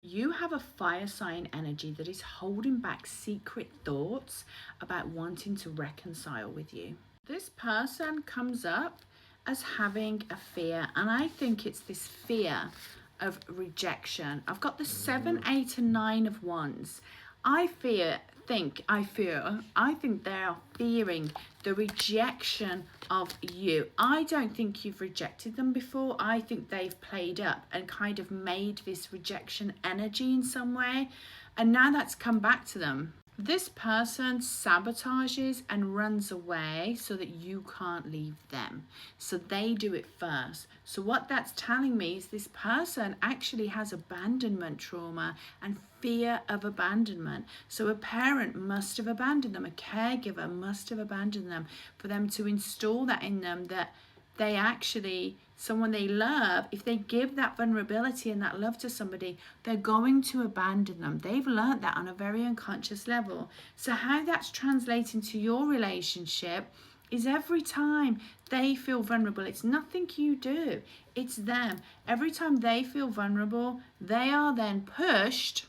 You have a fire sign energy that is holding back secret thoughts about wanting to reconcile with you. This person comes up as having a fear, and I think it's this fear of rejection. I've got the 7, 8, and 9 of wands. I think they are fearing the rejection of you. I don't think you've rejected them before. I think they've played up and kind of made this rejection energy in some way, and now that's come back to them. This person sabotages and runs away so that you can't leave them. So they do it first. So what that's telling me is this person actually has abandonment trauma and fear of abandonment. So a parent must have abandoned them. A caregiver must have abandoned them for them to install that in them, that they actually, someone they love, if they give that vulnerability and that love to somebody, they're going to abandon them. They've learned that on a very unconscious level. So how that's translating to your relationship is every time they feel vulnerable, it's nothing you do, it's them. Every time they feel vulnerable, they are then pushed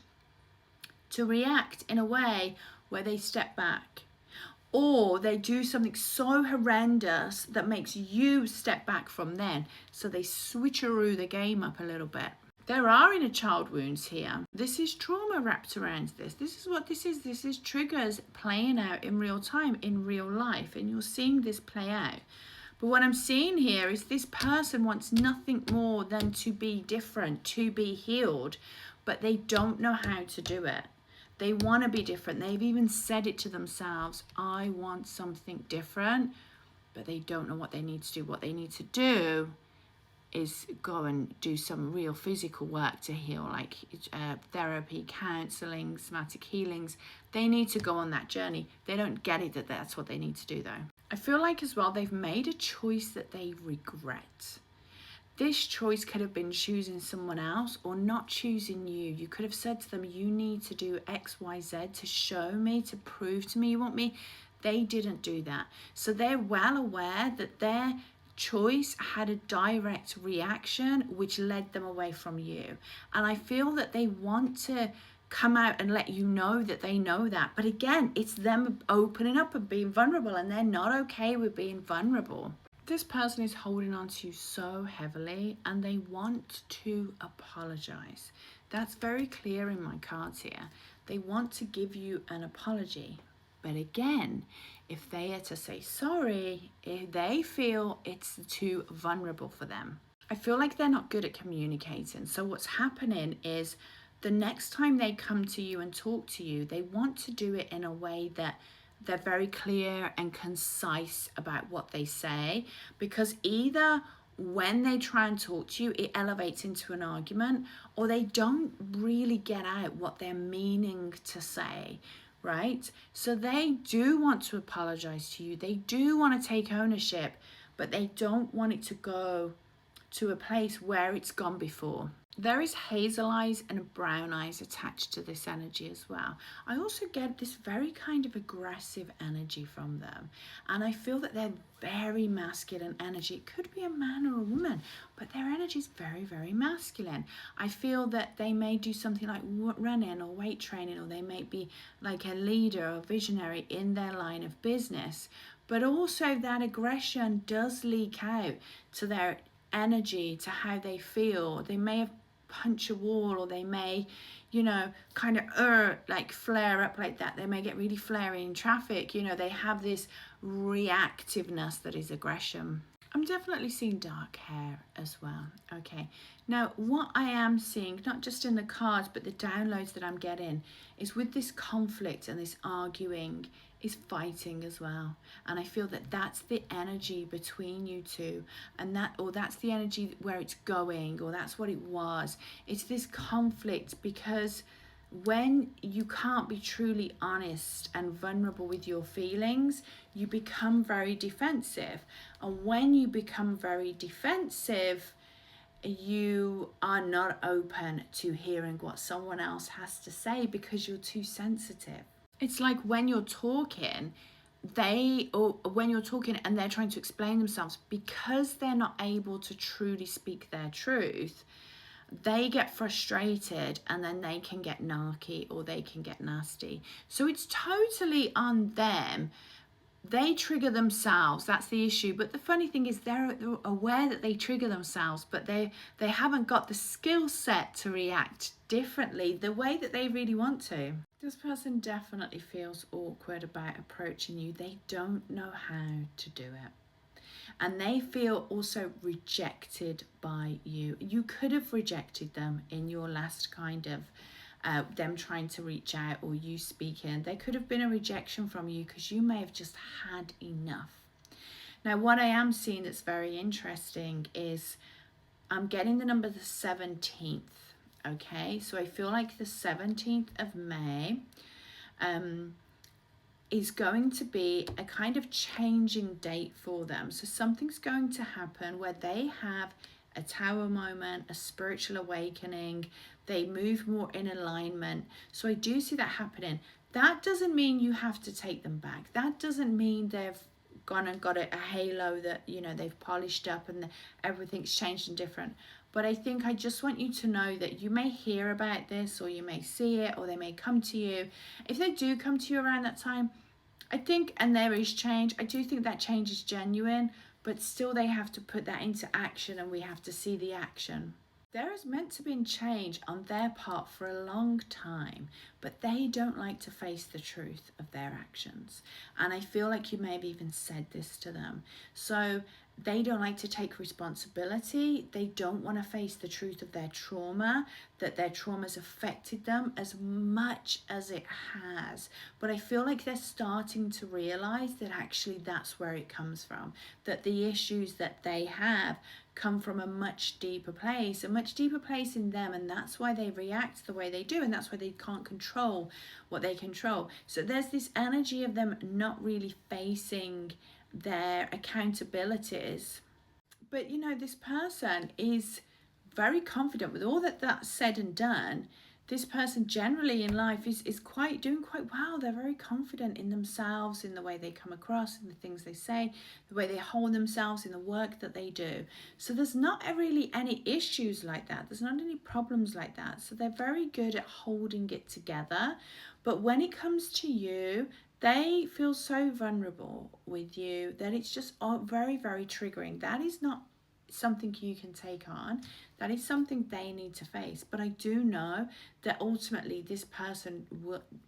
to react in a way where they step back, or they do something so horrendous that makes you step back from them. So they switcheroo the game up a little bit. There are inner child wounds here. This is trauma wrapped around this. This is what this is. This is triggers playing out in real time, in real life. And you're seeing this play out. But what I'm seeing here is this person wants nothing more than to be different, to be healed. But they don't know how to do it. They want to be different. They've even said it to themselves. I want something different, but they don't know what they need to do. What they need to do is go and do some real physical work to heal, like therapy, counseling, somatic healings. They need to go on that journey. They don't get it that that's what they need to do though. I feel like as well, they've made a choice that they regret. This choice could have been choosing someone else or not choosing you. You could have said to them, you need to do X, Y, Z to show me, to prove to me you want me. They didn't do that. So they're well aware that their choice had a direct reaction which led them away from you. And I feel that they want to come out and let you know that they know that. But again, it's them opening up and being vulnerable, and they're not okay with being vulnerable. This person is holding on to you so heavily and they want to apologize. That's very clear in my cards here. They want to give you an apology. But again, if they are to say sorry, if they feel it's too vulnerable for them. I feel like they're not good at communicating. So what's happening is the next time they come to you and talk to you, they want to do it in a way that they're very clear and concise about what they say, because either when they try and talk to you, it elevates into an argument, or they don't really get out what they're meaning to say, right? So they do want to apologize to you. They do want to take ownership, but they don't want it to go to a place where it's gone before. There is hazel eyes and brown eyes attached to this energy as well. I also get this very kind of aggressive energy from them. And I feel that they're very masculine energy. It could be a man or a woman, but their energy is very, very masculine. I feel that they may do something like running or weight training, or they may be like a leader or visionary in their line of business. But also that aggression does leak out to their energy, to how they feel. They may have punch a wall, or they may, kind of like flare up like that. They may get really flary in traffic. They have this reactiveness that is aggression. I'm definitely seeing dark hair as well. Okay, now what I am seeing, not just in the cards but the downloads that I'm getting, is with this conflict and this arguing is fighting as well. And I feel that that's the energy between you two, and that's the energy where it's going, or that's what it was. It's this conflict, because when you can't be truly honest and vulnerable with your feelings, you become very defensive. And when you become very defensive, you are not open to hearing what someone else has to say because you're too sensitive. It's like when you're talking, and they're trying to explain themselves, because they're not able to truly speak their truth, they get frustrated and then they can get narky or they can get nasty. So it's totally on them. They trigger themselves, that's the issue. But the funny thing is they're aware that they trigger themselves, but they haven't got the skill set to react differently the way that they really want to. This person definitely feels awkward about approaching you. They don't know how to do it. And they feel also rejected by you. You could have rejected them in your last kind of them trying to reach out or you speaking. There could have been a rejection from you because you may have just had enough. Now, what I am seeing that's very interesting is I'm getting the number the 17th. Okay, so I feel like the 17th of May is going to be a kind of changing date for them. So something's going to happen where they have a tower moment, a spiritual awakening. They move more in alignment. So I do see that happening. That doesn't mean you have to take them back. That doesn't mean they've gone and got a halo that, you know, they've polished up and everything's changed and different. But I think I just want you to know that you may hear about this or you may see it or they may come to you. If they do come to you around that time, I think, and there is change, I do think that change is genuine, but still they have to put that into action and we have to see the action. There is meant to be change on their part for a long time, but they don't like to face the truth of their actions. And I feel like you may have even said this to them. So they don't like to take responsibility. They don't want to face the truth of their trauma, that their trauma's affected them as much as it has. But I feel like they're starting to realize that actually that's where it comes from, that the issues that they have come from a much deeper place in them, and that's why they react the way they do, and that's why they can't control what they control. So there's this energy of them not really facing their accountabilities. But you know, this person is very confident with all that's said and done. This person generally in life is doing quite well. They're very confident in themselves, in the way they come across, in the things they say, the way they hold themselves, in the work that they do. So there's not really any issues like that. There's not any problems like that. So they're very good at holding it together. But when it comes to you, they feel so vulnerable with you that it's just very, very triggering. That is not something you can take on. That is something they need to face. But I do know that ultimately this person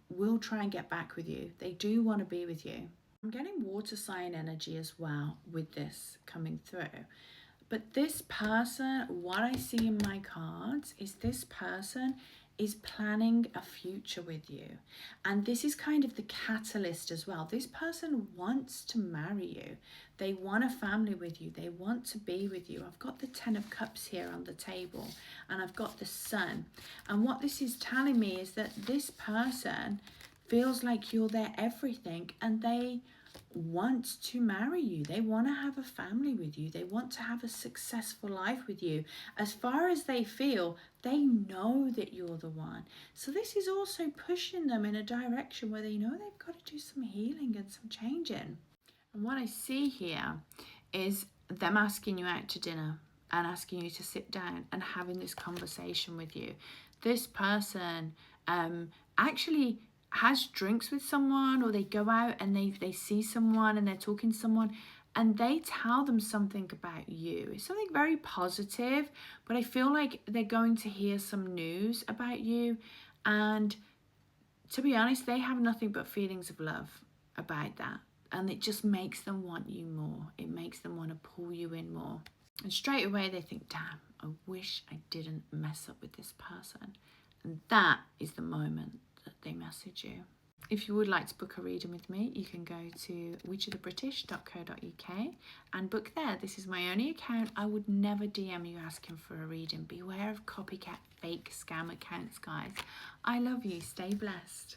will try and get back with you. They do want to be with you. I'm getting water sign energy as well with this coming through. But this person, what I see in my cards is this person is planning a future with you. And this is kind of the catalyst as well. This person wants to marry you. They want a family with you. They want to be with you. I've got the 10 of Cups here on the table and I've got the Sun. And what this is telling me is that this person feels like you're their everything and they want to marry you. They want to have a family with you. They want to have a successful life with you. As far as they feel, they know that you're the one. So this is also pushing them in a direction where they know they've got to do some healing and some changing. And what I see here is them asking you out to dinner and asking you to sit down and having this conversation with you. This person actually has drinks with someone, or they go out and they see someone and they're talking to someone and they tell them something about you. It's something very positive, but I feel like they're going to hear some news about you. And to be honest, they have nothing but feelings of love about that. And it just makes them want you more. It makes them want to pull you in more. And straight away they think, damn, I wish I didn't mess up with this person. And that is the moment that they message you. If you would like to book a reading with me, you can go to witchofthebritish.co.uk and book there. This is my only account. I would never DM you asking for a reading. Beware of copycat fake scam accounts, guys. I love you. Stay blessed.